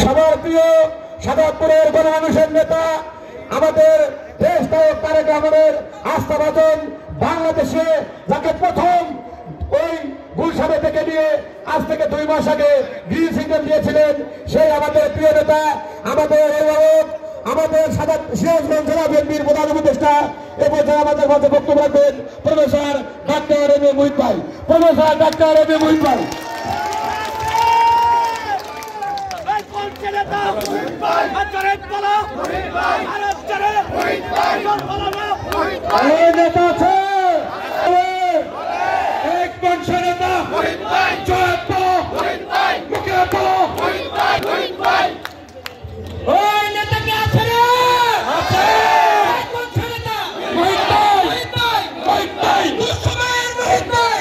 সবার প্রিয় সাদাতপুরের গণমানুষের নেতা আমাদের দেশ নায়ক তারেক রহমানের আস্থাভাজন বাংলাদেশে যাকে প্রথম ওই গুলশানে থেকে নিয়ে আজ থেকে 2 মাস আগে গ্রিন সিগন্যাল দিয়েছিলেন সেই আমাদের প্রিয় নেতা আমাদের অভিভাবক আমাদের সিরাজগঞ্জ জেলা বিএনপির প্রধান উপদেষ্টা এবং আমাদের মাঝে বক্তব্য রাখবেন professor doctor M A Muhith ভাই। Professor doctor M A Muhith ভাই। নেতা আছে এক বংশ নেতা জয় বলো মুখে বলো ওই নেতা কে আছে রে? আছে এক বংশ নেতা মুহিত ভাই দুঃসময়ের মুহিত ভাই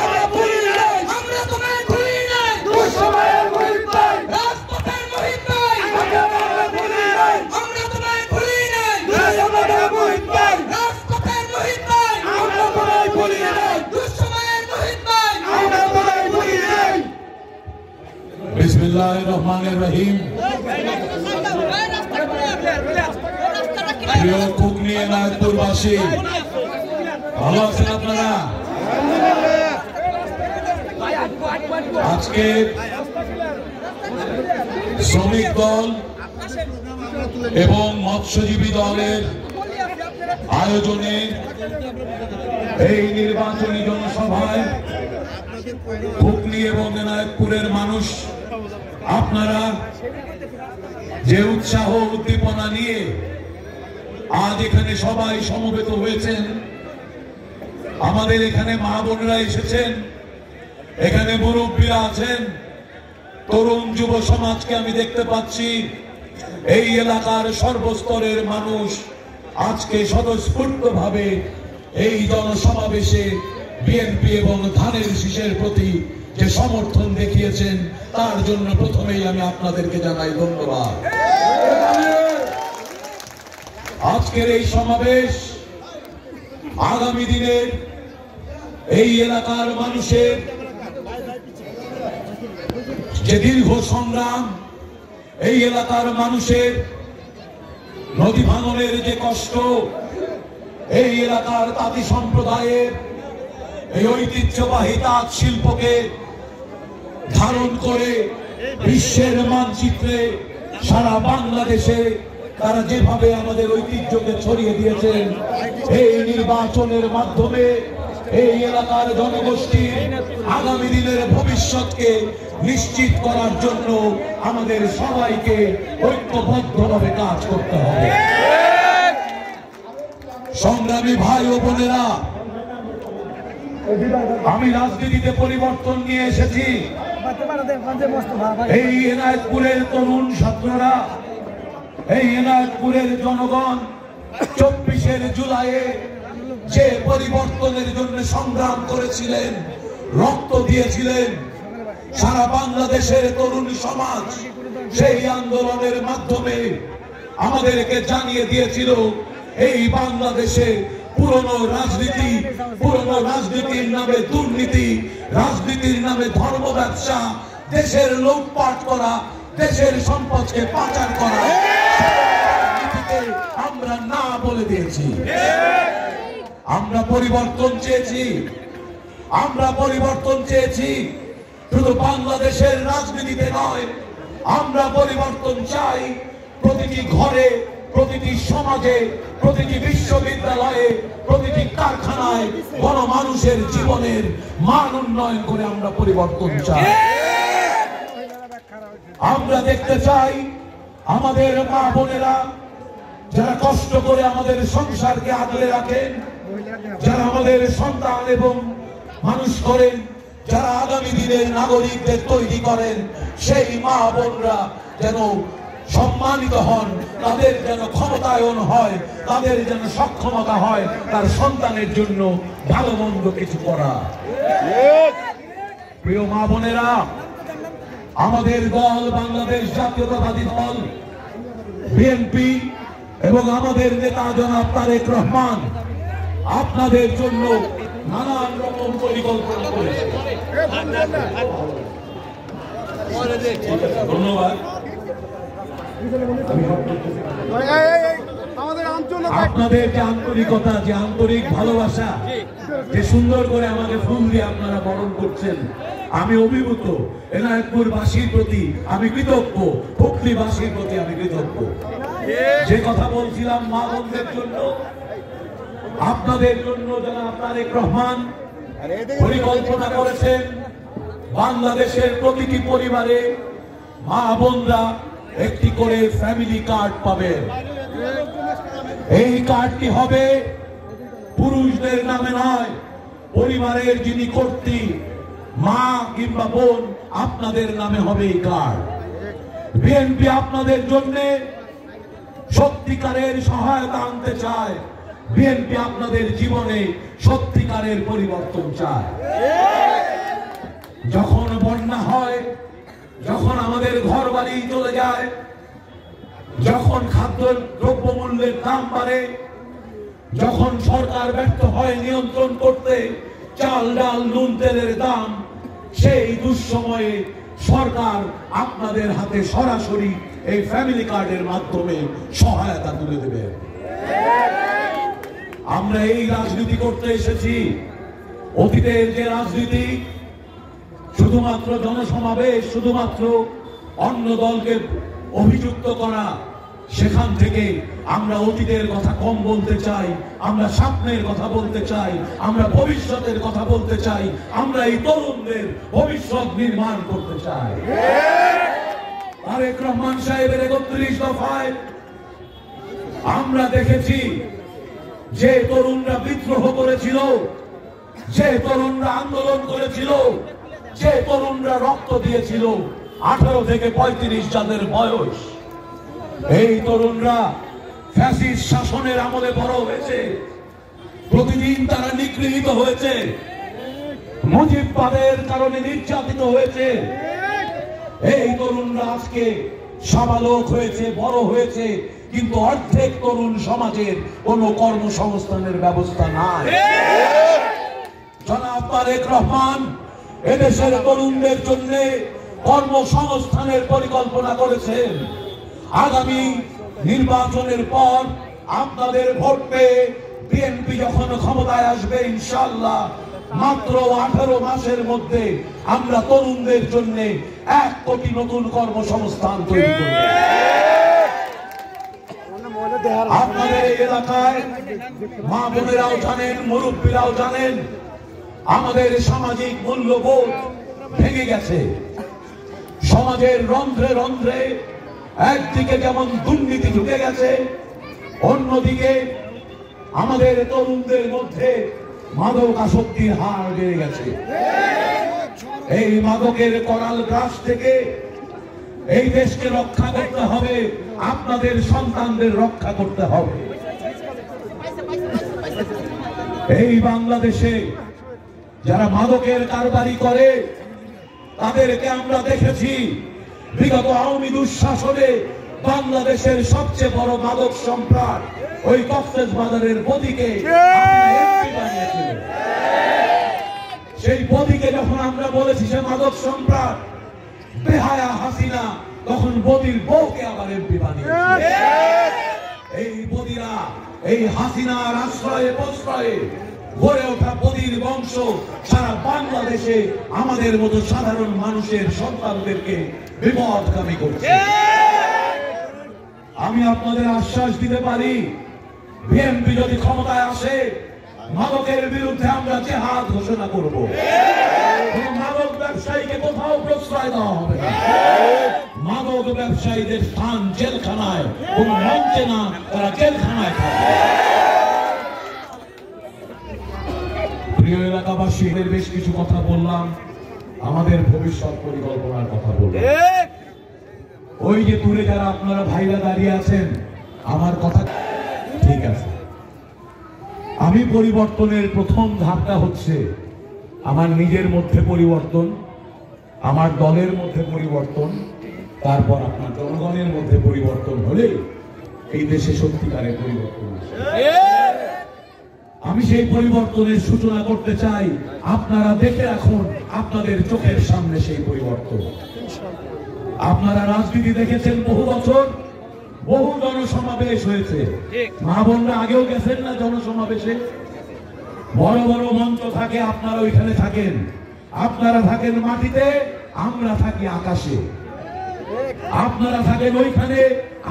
আমরা ভুলি নাই আমরা তোমায় ভুলি নাই দুঃসময়ের মুহিত ভাই রাজপথের মুহিত ভাই আমরা ভুলি নাই আমরা তোমায় ভুলি নাই দুঃসময়ের মুহিত ভাই রাজপথের মুহিত ভাই আমরা তোমায় ভুলি নাই দুঃসময়ের মুহিত ভাই আমরা তোমায় ভুলি নাই। বিসমিল্লাহির রহমানির রহিম। প্রিয় কুকনি এনায়তপুরবাসী, ভালো আছেন আপনারা? আজকে শ্রমিক দল এবং মৎস্যজীবী দলের আয়োজনে এই নির্বাচনী জনসভায় কুকনি এবং এনায়তপুরের মানুষ আপনারা যে উৎসাহ উদ্দীপনা নিয়ে আজ এখানে সবাই সমবেত হয়েছেন, আমাদের এখানে মা বোনরা এসেছেন, এখানে মুরব্বীরা আছেন, তরুণ যুব সমাজকে আমি দেখতে পাচ্ছি, এই এলাকার সর্বস্তরের মানুষ আজকে স্বতঃস্ফূর্তভাবে এই জনসমাবেশে বিএনপি এবং ধানের শীষের প্রতি যে সমর্থন দেখিয়েছেন তার জন্য প্রথমেই আমি আপনাদেরকে জানাই ধন্যবাদ। আজকের এই সমাবেশ আগামী দিনের এই এলাকার মানুষের যে দীর্ঘ সংগ্রাম, এই এলাকার মানুষের নদী ভাঙনের যে কষ্ট, এই এলাকার তাঁতি সম্প্রদায়ের এই ঐতিহ্যবাহী তাঁত শিল্পকে ধারণ করে বিশ্বের মানচিত্রে সারা বাংলাদেশে তারা যেভাবে আমাদের ঐতিহ্যকে ছড়িয়ে দিয়েছেন, এই নির্বাচনের মাধ্যমে এই এলাকার জনগোষ্ঠীর আগামী দিনের ভবিষ্যৎকে নিশ্চিত করার জন্য আমাদের সবাইকে ঐক্যবদ্ধভাবে কাজ করতে হবে। সংগ্রামী ভাই ও বোনেরা, আমি রাজনীতিতে পরিবর্তন নিয়ে এসেছি। এই এনায়তপুরের তরুণ ছাত্ররা, এই এনায়তপুরের জনগণ 24 জুলাইয়ে যে পরিবর্তনের জন্য সংগ্রাম করেছিলেন, রক্ত দিয়েছিলেন, সারা বাংলাদেশের তরুণ সমাজ সেই আন্দোলনের মাধ্যমে আমাদেরকে জানিয়ে দিয়েছিল এই বাংলাদেশে পুরনো রাজনীতি, পুরনো রাজনীতির নামে দুর্নীতি, রাজনীতির নামে ধর্ম ব্যবসা, দেশের লুটপাট করা, দেশের সম্পদকে পাচার করা, আমরা না বলে দিয়েছি। আমরা পরিবর্তন চেয়েছি, আমরা পরিবর্তন চেয়েছি শুধু বাংলাদেশের রাজনীতিতে নয়, আমরা পরিবর্তন চাই প্রতিটি ঘরে, প্রতিটি সমাজে, প্রতিটি বিশ্ববিদ্যালয়ে, প্রতিটি কারখানায় গণমানুষের জীবনের মান উন্নয়ন করে আমরা পরিবর্তন চাই। আমরা দেখতে চাই আমাদের মা বোনেরা যারা কষ্ট করে আমাদের সংসারকে আগলে রাখেন, যারা আমাদের সন্তান এবং মানুষ করেন, যারা আগামী দিনের নাগরিকদের তৈরি করেন, সেই মা বোনরা যেন সম্মানিত হন, তাদের যেন ক্ষমতায়ন হয়, তাদের যেন সক্ষমতা হয় তার সন্তানের জন্য ভালো মন্দ কিছু করা। প্রিয় মা বোনেরা, আমাদের দল বাংলাদেশ জাতীয়তাবাদী দল বিএনপি এবং আমাদের নেতা জনাব তারেক রহমান আপনাদের জন্য নানান রকম পরিকল্পনা করেছে। ধন্যবাদ। আপনাদের যে আন্তরিকতা, যে আন্তরিক ভালোবাসা, যে সুন্দর করে আমাকে ফুল দিয়ে আপনারা বরণ করছেন, আমি অভিভূত। এনায়েতপুরবাসীর প্রতি আমি কৃতজ্ঞ, হুগলিবাসীর প্রতি আমি কৃতজ্ঞ। যে কথা বলছিলাম মা বোনদের জন্য, আপনাদের জন্য জনাব তারেক রহমান পরিকল্পনা করেছেন বাংলাদেশের প্রতিটি পরিবারে মা বোনরা একটি করে ফ্যামিলি কার্ড পাবেন। এই কার্ডটি হবে পুরুষদের নামে নয়, পরিবারের যিনি কর্ত্রী মা কিংবা বোন আপনাদের নামে হবে এই কার্ড। বিএনপি আপনাদের জন্য সত্যিকারের সহায়তা আনতে চায়। বিএনপি আপনাদের জীবনে সত্যিকারের পরিবর্তন চায়। যখন বন্যা হয়, যখন আমাদের ঘর বাড়ি চলে যায়, যখন খাদ্য দ্রব্যমূল্যের দাম বাড়ে, যখন সরকার ব্যর্থ হয় নিয়ন্ত্রণ করতে চাল ডাল নুন তেলের দাম, সেই দুঃসময়ে সরকার আপনাদের হাতে সরাসরি এই ফ্যামিলি কার্ডের মাধ্যমে সহায়তা তুলে দেবে। আমরা এই রাজনীতি করতে এসেছি। অতীতের যে রাজনীতি, শুধুমাত্র জনসমাবেশ, শুধুমাত্র অন্য দলকে অভিযুক্ত করা, সেখান থেকে আমরা অতীতের কথা কম বলতে চাই। আমরা স্বপ্নের কথা বলতে চাই, আমরা ভবিষ্যতের কথা বলতে চাই, আমরা এই তরুণদের ভবিষ্যৎ নির্মাণ করতে চাই। তারেক রহমান সাহেবের ৩১ দফায় আমরা দেখেছি যে তরুণরা বিদ্রোহ করেছিল, যে তরুণরা আন্দোলন করেছিল, যে তরুণরা রক্ত দিয়েছিল, 18 থেকে 35 যাদের বয়স, এই তরুণরা ফ্যাসিস্ট শাসনের আমলে বড় হয়েছে। প্রতিদিন তারা নিগৃহীত হয়েছে, মুজিববাদের কারণে নির্যাতিত হয়েছে। এই তরুণরা আজকে সাবালক হয়েছে, বড় হয়েছে, কিন্তু অর্ধেক তরুণ সমাজের কোন কর্মসংস্থানের ব্যবস্থা নাই। জনাব তারেক রহমান এদেশের তরুণদের জন্য কর্মসংস্থানের পরিকল্পনা করেছেন। আগামী নির্বাচনের পর আপনাদের ভোট পেয়ে বিএনপি যখন ক্ষমতায় আসবে, ইনশাআল্লাহ মাত্র 18 মাসের মধ্যে আমরা তরুণদের জন্য 1 কোটি নতুন কর্মসংস্থান তৈরি করব। আপনাদের এই এলাকায় মা বোনেরাও জানেন, মুরব্বীরাও জানেন, আমাদের সামাজিক মূল্যবোধ ভেঙে গেছে। সমাজের রন্ধ্রে রন্ধ্রে একদিকে যেমন দুর্নীতি ঢুকে গেছে, অন্যদিকে আমাদের তরুণদের মধ্যে মাদকাসক্তির হার বেড়ে গেছে। এই মাদকের করাল গ্রাস থেকে এই দেশকে রক্ষা করতে হবে, আপনাদের সন্তানদের রক্ষা করতে হবে। এই বাংলাদেশে যারা মাদকের কারবারি করে তাদেরকে আমরা দেখেছি বিগত আওয়ামী দুঃশাসনে বাংলাদেশের সবচেয়ে বড় মাদক সম্রাট ওই কক্সবাজারের বদিকে বানিয়েছিল। সেই বদিকে যখন আমরা বলেছি সে মাদক সম্রাট, বেহায়া হাসিনা তখন বদির বউকে আবার এমপি বানিয়েছে। এই বদিরা এই হাসিনার আশ্রয়ে প্রশ্রয়ে গড়ে ওঠা বদির বংশ সারা বাংলাদেশে আমাদের মতো সাধারণ মানুষের সন্তানদেরকে বিপদগামী করছে। আমি আপনাদের আশ্বাস দিতে পারি, বিএনপি যদি ক্ষমতায় আসে, মাদকের বিরুদ্ধে আমরা জিহাদ ঘোষণা করব। মাদক ব্যবসায়ীকে কোথাও প্রশ্রয় দেওয়া হবে না। মাদক ব্যবসায়ীদের স্থান জেলখানায়, কোন মঞ্চে না, তারা জেলখানায় থাকবে। প্রিয় এলাকাবাসীদের বেশ কিছু কথা বললাম, আমাদের ভবিষ্যৎ পরিকল্পনার কথা বললাম। ওই যে দূরে যারা আপনারা ভাইরা দাঁড়িয়ে আছেন, আমার কথা ঠিক আছে। আমি পরিবর্তনের প্রথম ধাপটা হচ্ছে আমার নিজের মধ্যে পরিবর্তন, আমার দলের মধ্যে পরিবর্তন, তারপর আপনার জনগণের মধ্যে পরিবর্তন হলে এই দেশে সত্যিকারের পরিবর্তন আসে। আমি সেই পরিবর্তনের সূচনা করতে চাই। আপনারা দেখে রাখুন আপনাদের চোখের সামনে সেই পরিবর্তন। আপনারা রাজনীতি দেখেছেন বহু বছর, বহু জনসমাবেশ হয়েছে। মা বোনরা আগেও গেছেন না জনসমাবেশে? বড় বড় মঞ্চ থাকে, আপনারা ওইখানে থাকেন। আপনারা থাকেন মাটিতে, আমরা থাকি আকাশে। আপনারা থাকেন ওইখানে,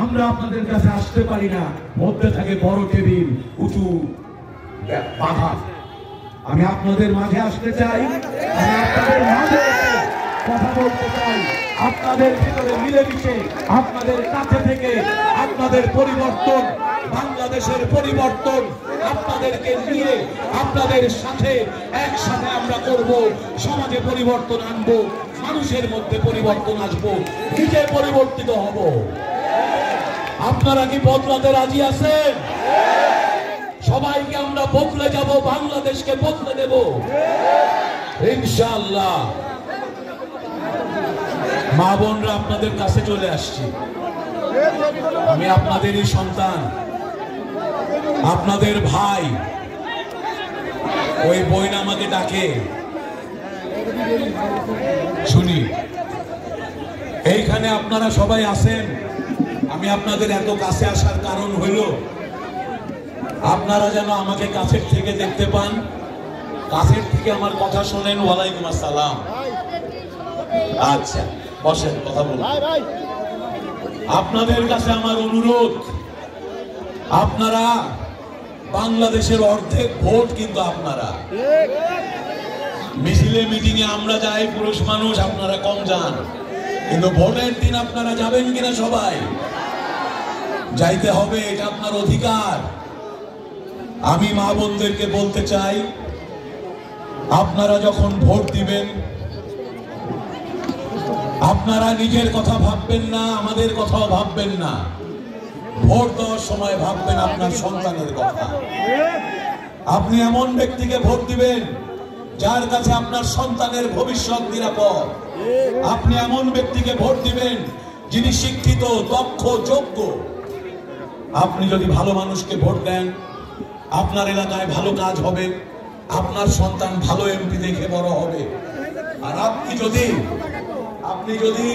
আমরা আপনাদের কাছে আসতে পারি না। মধ্যে থাকে বড় টেবিল, উঁচু বাধা। আমি আপনাদের মাঝে আসতে চাই, আমি আপনাদের মাঝে কথা বলতে চাই, আপনাদের ভিতরে মিলেমিশে, আপনাদের কাছে থেকে আপনাদের পরিবর্তন, বাংলাদেশের পরিবর্তন আপনাদেরকে নিয়ে আপনাদের সাথে একসাথে আমরা করব। সমাজে পরিবর্তন আনবো, মানুষের মধ্যে পরিবর্তন আসবো, নিজে পরিবর্তিত হব। আপনারা কি বদলাতে রাজি আছেন? সবাইকে আমরা বদলে যাব, বাংলাদেশকে বদলে দেব ইনশাআল্লাহ। মা বোনরা আপনাদের কাছে চলে আসছি। আমি আপনাদেরই সন্তান, আপনাদের ভাই। ওই বোন আমাকে ডাকে, শুনি। এইখানে আপনারা সবাই আছেন। আমি আপনাদের এত কাছে আসার কারণ হইল আপনারা যেন আমাকে কাছের থেকে দেখতে পান, কাছের থেকে আমার কথা শোনেন। ওয়ালাইকুম আসসালাম। আচ্ছা বসেন, কথা বলুন। আপনাদের কাছে আমার অনুরোধ, আপনারা বাংলাদেশের অর্ধেক ভোট কিন্তু আপনারা। মিছিলে মিটিং এ আমরা যাই পুরুষ মানুষ, আপনারা কম যান, কিন্তু ভোটের দিন আপনারা যাবেন কিনা? সবাই যাইতে হবে, এটা আপনার অধিকার। আমি মা বোনদেরকে বলতে চাই, আপনারা যখন ভোট দিবেন আপনারা নিজের কথা ভাববেন না, আমাদের কথাও ভাববেন না। ভোট দেওয়ার সময় ভাববেন আপনার সন্তানের কথা। আপনি এমন ব্যক্তিকে ভোট দিবেন যার কাছে আপনার সন্তানের ভবিষ্যৎ নিরাপদ। আপনি এমন ব্যক্তিকে ভোট দিবেন যিনি শিক্ষিত, দক্ষ, যোগ্য। আপনি যদি ভালো মানুষকে ভোট দেন, আপনার এলাকায় ভালো কাজ হবে, আপনার সন্তান ভালো এমপি দেখে বড় হবে। আর আপনি যদি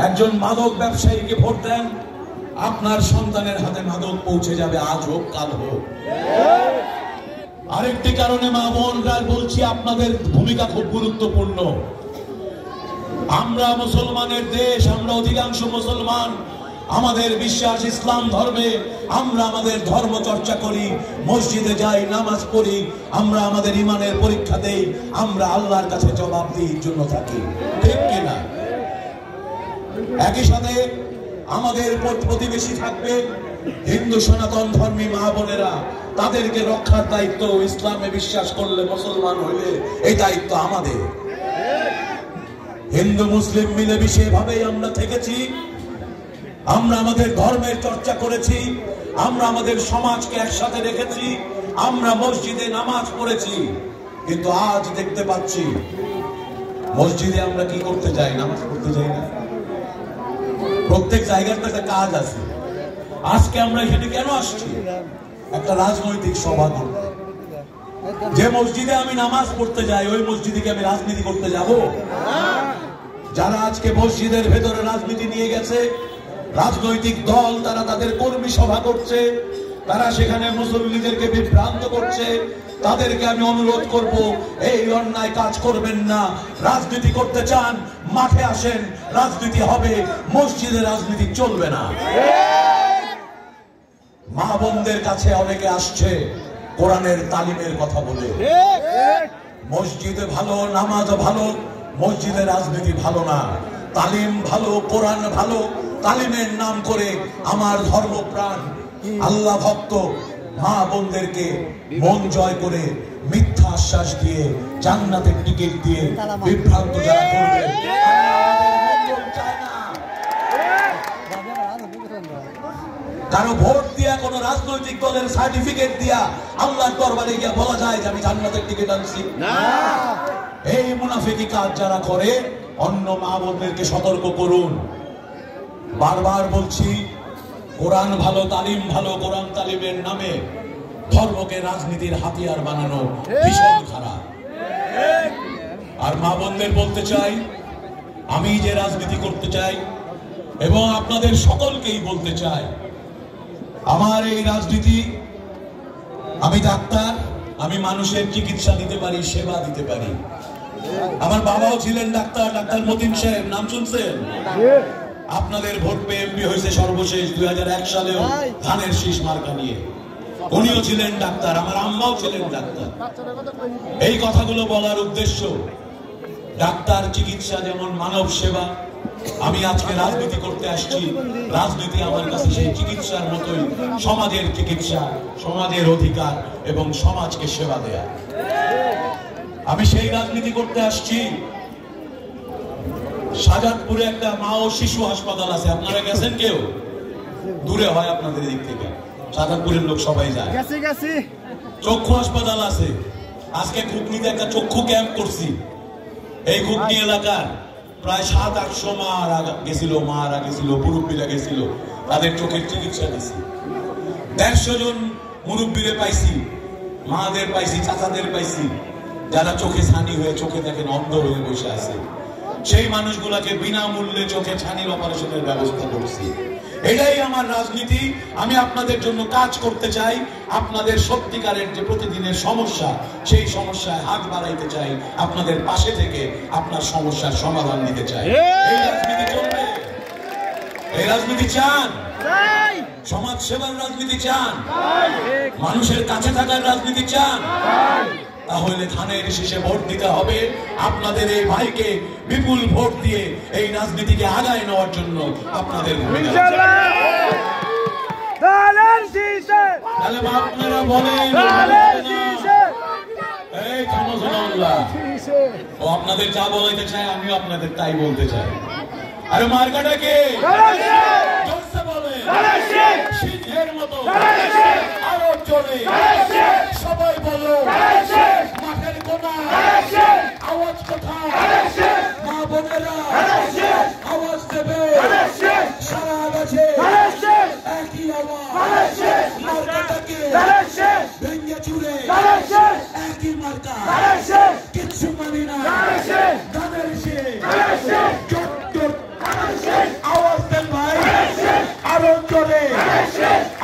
একজন মাদক ব্যবসায়ীকে ভোট দেন, আপনার সন্তানের হাতে মাদক পৌঁছে যাবে, আজ হোক কাল হোক। আরেকটি কারণে মা বোনরা বলছি, আপনাদের ভূমিকা খুব গুরুত্বপূর্ণ। আমরা মুসলমানের দেশ, আমরা অধিকাংশ মুসলমান, আমাদের বিশ্বাস ইসলাম ধর্মে। আমরা আমাদের ধর্ম চর্চা করি, মসজিদে যাই, নামাজ পড়ি, আমরা আমাদের ইমানের পরীক্ষা দেই, আমরা আল্লাহর কাছে জবাবদিহির জন্য থাকি, ঠিক কিনা? একই সাথে আমাদের প্রতিবেশী থাকবে হিন্দু সনাতন ধর্মী মা বোনেরা, তাদেরকে রক্ষার দায়িত্ব, ইসলামে বিশ্বাস করলে, মুসলমান হইলে এই দায়িত্ব আমাদের। হিন্দু মুসলিম মিলেমিশে এভাবেই আমরা থেকেছি, আমরা আমাদের ধর্মের চর্চা করেছি, আমরা আমাদের সমাজকে একসাথে রেখেছি, আমরা মসজিদে নামাজ পড়েছি। কিন্তু আজ দেখতে পাচ্ছি মসজিদে আমরা কি করতে যাই? নামাজ পড়তে যাই না। প্রত্যেক জায়গার তো একটা কাজ আছে। আজকে আমরা এখানে কেন আসছি? একটা রাজনৈতিক সভা করতে। যে মসজিদে আমি নামাজ পড়তে যাই, ওই মসজিদে কি আমি রাজনীতি করতে যাব? যারা আজকে মসজিদের ভেতরে রাজনীতি নিয়ে গেছে, রাজনৈতিক দল, তারা তাদের কর্মী সভা করছে, তারা সেখানে মুসল্লিদেরকে বিভ্রান্ত করছে। তাদেরকে আমি অনুরোধ করব, এই অন্যায় কাজ করবেন না। রাজনীতি করতে চান, মাঠে আসেন, রাজনীতি হবে, মসজিদে রাজনীতি চলবে না। মা বোনদের কাছে অনেকে আসছে কোরআনের তালিমের কথা বলে। মসজিদে ভালো, নামাজ ভালো, মসজিদে রাজনীতি ভালো না। তালিম ভালো, কোরআন ভালো, তালিমের নাম করে আমার ধর্মপ্রাণ আল্লাহ ভক্ত মা বোনদেরকে মন জয় করে মিথ্যা আশ্বাস দিয়ে, জান্নাতের টিকিট দিয়ে বিভ্রান্ত যারা করবেন, কারো ভোট দিয়া, কোন রাজনৈতিক দলের সার্টিফিকেট দিয়া আল্লাহর দরবারে গিয়া বলা যায় যে আমি জান্নাতের টিকিট আনছি না। এই মুনাফিকি কাজ যারা করে, অন্য মা বোনদেরকে সতর্ক করুন। বারবার বলছি, কোরআন ভালো, তালিম ভালো, কোরআন তালিমের নামে ধর্মকে রাজনীতির হাতিয়ার বানানো ভীষণ খারাপ। আর মা বোনদের বলতে চাই, আমি যে রাজনীতি করতে চাই, এবং আপনাদের সকলকেই বলতে চাই, আমার এই রাজনীতি, আমি ডাক্তার, আমি মানুষের চিকিৎসা দিতে পারি, সেবা দিতে পারি। আমার বাবাও ছিলেন ডাক্তার, ডাক্তার মতিন সাহেব, নাম শুনছেন? আপনাদের ভোট পেয়ে এমপি হয়েছে সর্বশেষ 2001 সালেও ধানের শীষ মার্কা নিয়ে। উনিও ছিলেন ডাক্তার, আমার আম্মাও ছিলেন ডাক্তার। এই কথাগুলো বলার উদ্দেশ্য, ডাক্তার চিকিৎসা যেমন মানব সেবা, আমি আজকে রাজনীতি করতে আসছি, রাজনীতি আমার কাছে সেই চিকিৎসার মতোই, সমাজের চিকিৎসা, সমাজের অধিকার এবং সমাজকে সেবা দেয়া। আমি সেই রাজনীতি করতে আসছি। শাহজাদপুরে একটা মা ও শিশু হাসপাতাল আছে, আপনারা গেছেন? কেউ? দূরে হয় আপনাদের দিক থেকে, শাহজাদপুরের লোক সবাই যায়। চক্ষু হাসপাতাল আছে। আজকে খুকনিতে একটা চক্ষু ক্যাম্প করছি। এই খুকনি এলাকার প্রায় 700-800 মারা গেছিল, মুরব্বীরা গেছিল, তাদের চোখের চিকিৎসা দিছি। 150 জন মুরব্বীরে পাইছি, মাদের পাইছি, চাচাদের পাইছি, যারা চোখে ছানি হয়ে, চোখে দেখেন অন্ধ হয়ে বসে আছে। সেই মানুষগুলাকে বিনামূল্যে চোখে ছানির অপারেশনের ব্যবস্থা করছি। এটাই আমার রাজনীতি। আমি আপনাদের জন্য কাজ করতে চাই। আপনাদের সত্যিকারের যে প্রতিদিনের সমস্যা, সেই সমস্যায় হাত বাড়াইতে চাই, আপনাদের পাশে থেকে আপনার সমস্যার সমাধান দিতে চাই। এই রাজনীতি চলবে? এই রাজনীতি চান? সমাজ সেবার রাজনীতি চান? মানুষের কাছে থাকার রাজনীতি চান? তাহলে ধানের শীষে ভোট দিতে হবে। আপনাদের এই ভাইকে বিপুল ভোট দিয়ে এই রাজনীতিকে আগায় নেওয়ার জন্য আপনাদের ভূমিকা। তাহলে আপনারা বলেন, এই ও আপনাদের যা বলাইতে চাই, আমিও আপনাদের তাই বলতে চাই। আরে মার্কাটাকে জোরসে বলেন, সিংহের মতো আরো জোরে সবাই বলো, মাঠের কোনা আওয়াজ কোথায়? মা বোনেরা আওয়াজ দেবে, সারা গাছে একই আওয়াজ, মার্কাটাকে ভেঙে চুরে একই মার্কা, কিচ্ছু মানি না, ধানের শীষ, আওয়াজ দেন ভাই আরো জোরে।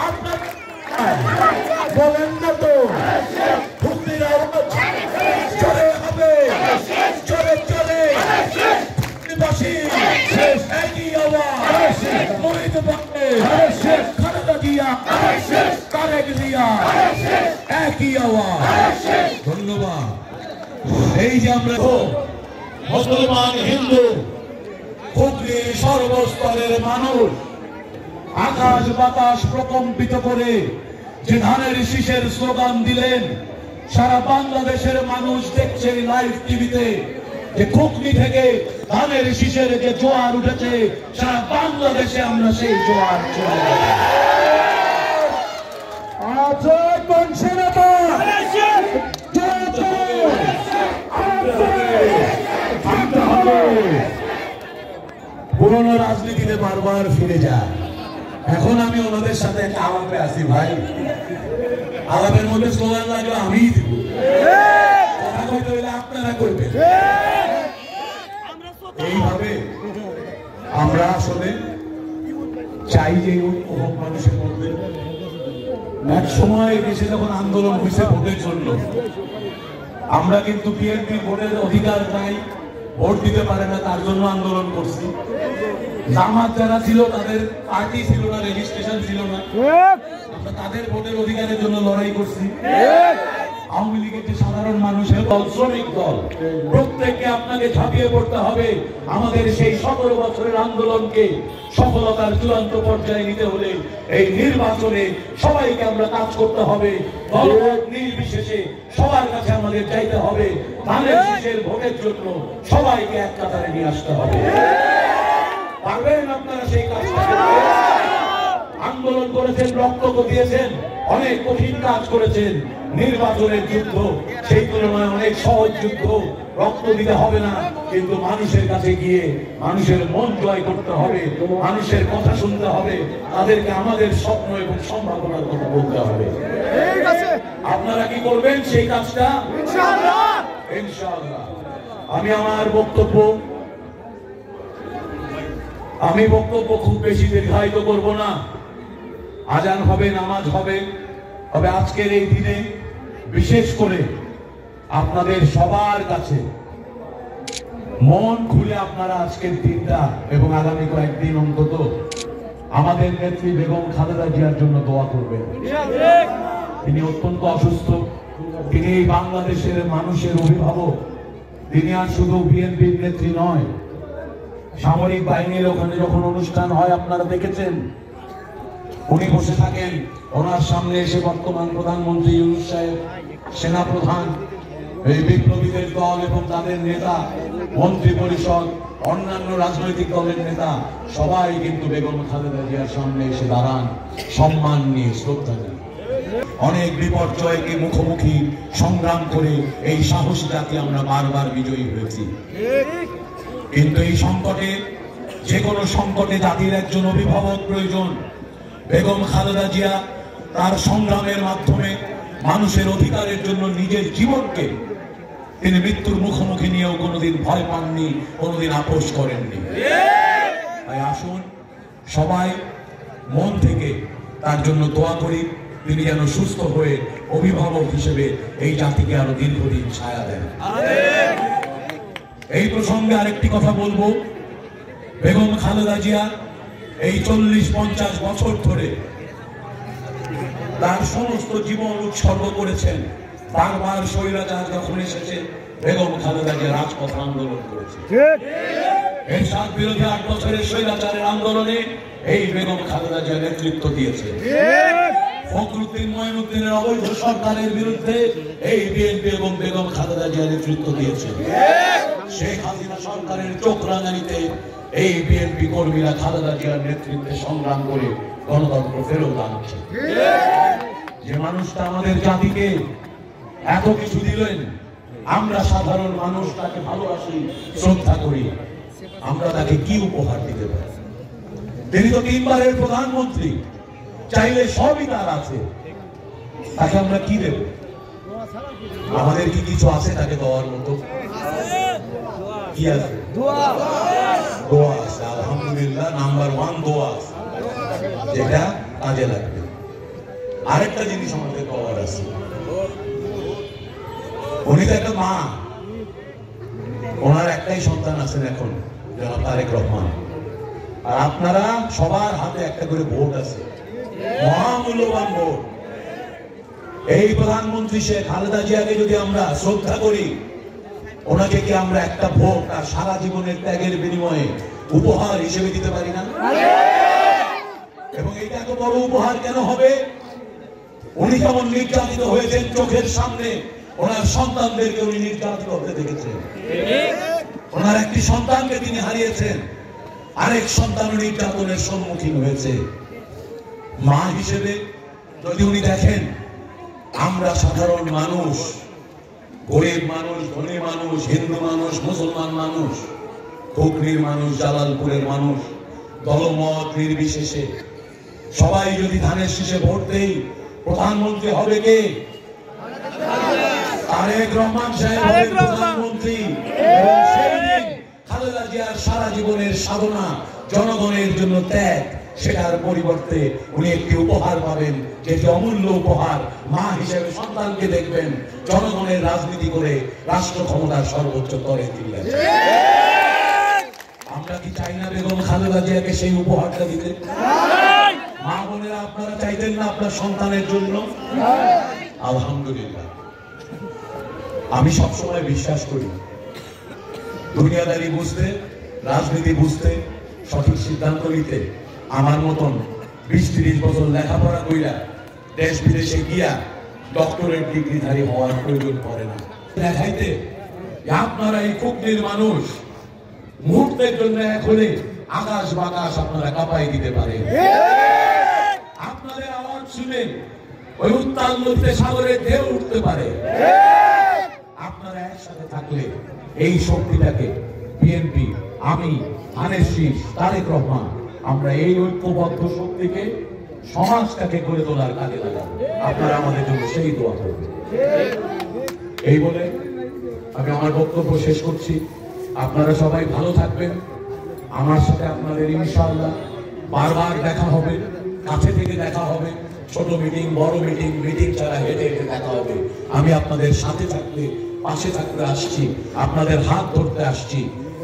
আপনার বলেন না তো, ভক্তির আওয়াজ জোরে হবে, জোরে জোরে নিবাসী একই আওয়াজ, মহিত বাংলে খালেদা জিয়া, তারেক জিয়া, একই আওয়াজ। ধন্যবাদ। এই যে আমরা মুসলমান, হিন্দু, খুবই সর্বস্তরের মানুষ আকাশ বাতাস প্রকম্পিত করে যে ধানের শীষের স্লোগান দিলেন, সারা বাংলাদেশের মানুষ দেখছে লাইভ টিভিতে যে খুকনি থেকে ধানের শীষের যে জোয়ার উঠেছে, সারা বাংলাদেশে আমরা সেই জোয়ার চলে পুরনো রাজনীতিতে বারবার ফিরে যায়। এখন আমি ওনাদের সাথে একটা আলাপে আছি ভাই। আলাপের মধ্যে স্লোগান লাগলো আমি দিব, কথা কইতে হইলে আপনারা করবেন। এইভাবে আমরা আসলে চাই যে মানুষের মধ্যে এক সময় দেশে যখন আন্দোলন হয়েছে ভোটের জন্য, আমরা কিন্তু বিএনপি ভোটের অধিকার নাই, ভোট দিতে পারে না, তার জন্য আন্দোলন করছি। জামাত যারা ছিল তাদের পার্টি ছিল না, রেজিস্ট্রেশন ছিল না, আমরা তাদের ভোটের অধিকারের জন্য লড়াই করছি। আওয়ামী লীগের যে সাধারণ মানুষের দল, শ্রমিক দল, প্রত্যেককে আপনাকে ঝাঁপিয়ে পড়তে হবে। আমাদের সেই 17 বছরের আন্দোলনকে সফলতার চূড়ান্ত পর্যায়ে নিতে হলে এই নির্বাচনে সবাইকে আমরা কাজ করতে হবে। দলমত নির্বিশেষে সবার কাছে আমাদের চাইতে হবে, ধানের শীষের ভোটের জন্য সবাইকে এক কাতারে নিয়ে আসতে হবে। পারবেন আপনারা সেই কাজটা? আন্দোলন করেছেন, রক্ত দিয়েছেন, অনেক কঠিন কাজ করেছেন। নির্বাচনের যুদ্ধ সেই তুলনায় অনেক সহজ যুদ্ধ। রক্ত দিতে হবে না, কিন্তু মানুষের কাছে গিয়ে মানুষের মন জয় করতে হবে, মানুষের কথা শুনতে হবে, তাদেরকে আমাদের স্বপ্ন এবং সম্ভাবনার কথা বলতে হবে। আপনারা কি করবেন সেই কাজটা? ইনশাআল্লাহ। আমি আমার বক্তব্য আমি বক্তব্য খুব বেশি দীর্ঘায়িত করব না। আজান হবে, নামাজ হবে। তবে আজকের এই দিনে বিশেষ করে আপনাদের সবার কাছে মন খুলে আপনারা আজকের দিনটা এবং আগামী কয়েকদিন অন্তত আমাদের নেত্রী বেগম খালেদা জিয়ার জন্য দোয়া করবেন। তিনি অত্যন্ত অসুস্থ। তিনি এই বাংলাদেশের মানুষের অভিভাবক। তিনি আর শুধু বিএনপির নেত্রী নয়, সামরিক বাহিনীর ওখানে যখন অনুষ্ঠান হয় আপনারা দেখেছেন, উনি বসে থাকেন, ওনার সামনে এসে বর্তমান প্রধানমন্ত্রী ইউনূস সাহেব, সেনাপ্রধান, এই বিপ্লবীদের দল এবং তাদের নেতা, মন্ত্রী পরিষদ, অন্যান্য রাজনৈতিক দলের নেতা সবাই কিন্তু বেগম খালেদা জিয়ার সামনে এসে দাঁড়ান সম্মান নিয়ে, শ্রদ্ধা নিয়ে। অনেক বিপর্যয়কে মুখোমুখি সংগ্রাম করে এই সাহসী জাতি আমরা বারবার বিজয়ী হয়েছি। কিন্তু এই সংকটে, যে কোনো সংকটে জাতির একজন অভিভাবক প্রয়োজন। বেগম খালেদা জিয়া তার সংগ্রামের মাধ্যমে মানুষের অধিকারের জন্য নিজের জীবনকে তিনি মৃত্যুর মুখোমুখি নিয়েও কোনোদিন ভয় পাননি, কোনোদিন আপোষ করেননি। তাই আসুন সবাই মন থেকে তার জন্য দোয়া করি, তিনি যেন সুস্থ হয়ে অভিভাবক হিসেবে এই জাতিকে আরো দীর্ঘদিন ছায়া দেন। এই প্রসঙ্গে আরেকটি কথা বলবো, বেগম খালেদা জিয়া এই 40-50 বছর ধরে তার সমস্ত জীবন উৎসর্গ করেছেন। বারবার স্বৈরাচার যখন এসেছে, বেগম খালেদা জিয়া রাজপথ আন্দোলন করেছে। এরশাদ বিরোধী 8 বছরের স্বৈরাচারের আন্দোলনে এই বেগম খালেদা জিয়া নেতৃত্ব দিয়েছে। ফখরুদ্দিন মঈনুদ্দিনের অবৈধ সরকারের বিরুদ্ধে এই বিএনপি এবং বেগম খালেদা জিয়া নেতৃত্ব দিয়েছে। শেখ হাসিনা সরকারের চোখ রাঙানিতে এই বিএনপি কর্মীরা খালেদা জিয়ার নেতৃত্বে সংগ্রাম করে গণতন্ত্র ফেরত আনছে। যে মানুষটা আমাদের জাতিকে এত কিছু দিলেন, আমরা সাধারণ মানুষ তাকে ভালোবাসি, শ্রদ্ধা করি, আমরা তাকে কি উপহার দিতে পারি? তিনি তো 3 বারের প্রধানমন্ত্রী, চাইলে সবই তার আছে, তাকে আমরা কি দেব? আমাদের কি কিছু আছে তাকে দেওয়ার মতো? কি আছে? দোয়া আছে, আলহামদুলিল্লাহ। নাম্বার 1 দোয়া আছে, যেটা কাজে লাগবে। আরেকটা জিনিস আমাদের দেওয়ার আছে, উনি তো একটা মা, ওনার একটাই সন্তান আছেন এখন, জনাব তারেক রহমান। আর আপনারা সবার হাতে একটা করে ভোট আছে, মহামূল্যবান ভোট। এই প্রধানমন্ত্রী শেখ খালেদা জিয়াকে যদি আমরা শ্রদ্ধা করি, ওনাকে কি আমরা একটা ভোট আর সারা জীবনের ত্যাগের বিনিময়ে উপহার হিসেবে দিতে পারি না? এবং এইটা এত বড় উপহার কেন হবে? উনি যেমন নির্যাতিত হয়েছেন চোখের সামনে, ওনার সন্তানদেরকে উনি নির্যাতিত হতে দেখেছেন। ওনার একটি সন্তানকে তিনি হারিয়েছেন, আরেক সন্তান নির্যাতনের সম্মুখীন হয়েছে। মা হিসেবে যদি উনি দেখেন আমরা সাধারণ মানুষ, গরিব মানুষ, ধনী মানুষ, হিন্দু মানুষ, মুসলমান মানুষ, হুগলির মানুষ, জালালপুরের মানুষ, দলমত নির্বিশেষে সবাই যদি ধানের শীষে ভোট দেই, প্রধানমন্ত্রী হবে কে? তারেক রহমান সাহেব হবেন প্রধানমন্ত্রী। এবং সেই দিন খালেদা জিয়ার সারা জীবনের সাধনা, জনগণের জন্য ত্যাগ, সেটার পরিবর্তে উনি একটি উপহার পাবেন, যেটি অমূল্য উপহার। মা হিসেবে সন্তানকে দেখবেন জনগণের রাজনীতি করে রাষ্ট্র ক্ষমতার সর্বোচ্চ স্তরে তুলে। আমরা কি চাই না বেগম খালেদা জিয়াকে সেই উপহারটা দিতে? মা বোনেরা, আপনারা চাইতেন না আপনার সন্তানের জন্য? আলহামদুলিল্লাহ। আমি সবসময় বিশ্বাস করি দুনিয়াদারি বুঝতে, রাজনীতি বুঝতে, সঠিক সিদ্ধান্ত নিতে আমার মতন 20-30 বছর লেখাপড়া কইরা দেশ বিদেশে গিয়া ডক্টরেট ডিগ্রিধারী হওয়ার প্রয়োজন পড়ে না। দেখাইতে আপনারা এই কুকনির মানুষ মুহূর্তের জন্য এক হলে আকাশ বাতাস আপনারা কাঁপাই দিতে পারেন। আপনাদের আওয়াজ শুনে ওই উত্তাল নদীতে সাগরে ঢেউ উঠতে পারে। আপনারা একসাথে থাকলে এই শক্তিটাকে বিএনপি, আমি, ধানের শীষ, তারেক রহমান, আমরা এই ঐক্যবদ্ধ শক্তিকে, সমাজটাকে গড়ে তোলার কাজে লাগাবো। আপনারা আমাদের জন্য সেই দোয়া করবেন। এই বলে আমি আমার বক্তব্য শেষ করছি। আপনারা সবাই ভালো থাকবেন, আমার সাথে আপনাদের ইনশাআল্লাহ বারবার দেখা হবে, কাছে থেকে দেখা হবে, ছোট মিটিং বড় মিটিং, মিটিং ছাড়া হেঁটে হেঁটে দেখা হবে। আমি আপনাদের সাথে থাকতে, পাশে থাকতে আসছি, আপনাদের হাত ধরতে আসছি।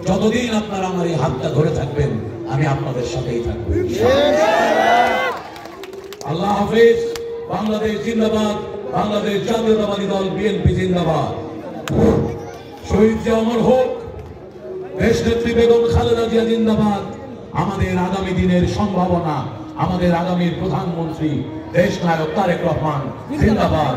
যতদিন আপনারা আমার এই হাতটা ধরে থাকবেন আমি আপনাদের সাথেই থাকবো। আল্লাহ হাফেজ। বাংলাদেশ জিন্দাবাদ। বাংলাদেশ জাতীয়তাবাদী দল বিএনপি জিন্দাবাদ। শহীদ জিয়া অমর হোক। দেশনেত্রী বেগম খালেদা জিয়া জিন্দাবাদ। আমাদের আগামী দিনের সম্ভাবনা, আমাদের আগামীর প্রধানমন্ত্রী দেশনায়ক তারেক রহমান জিন্দাবাদ।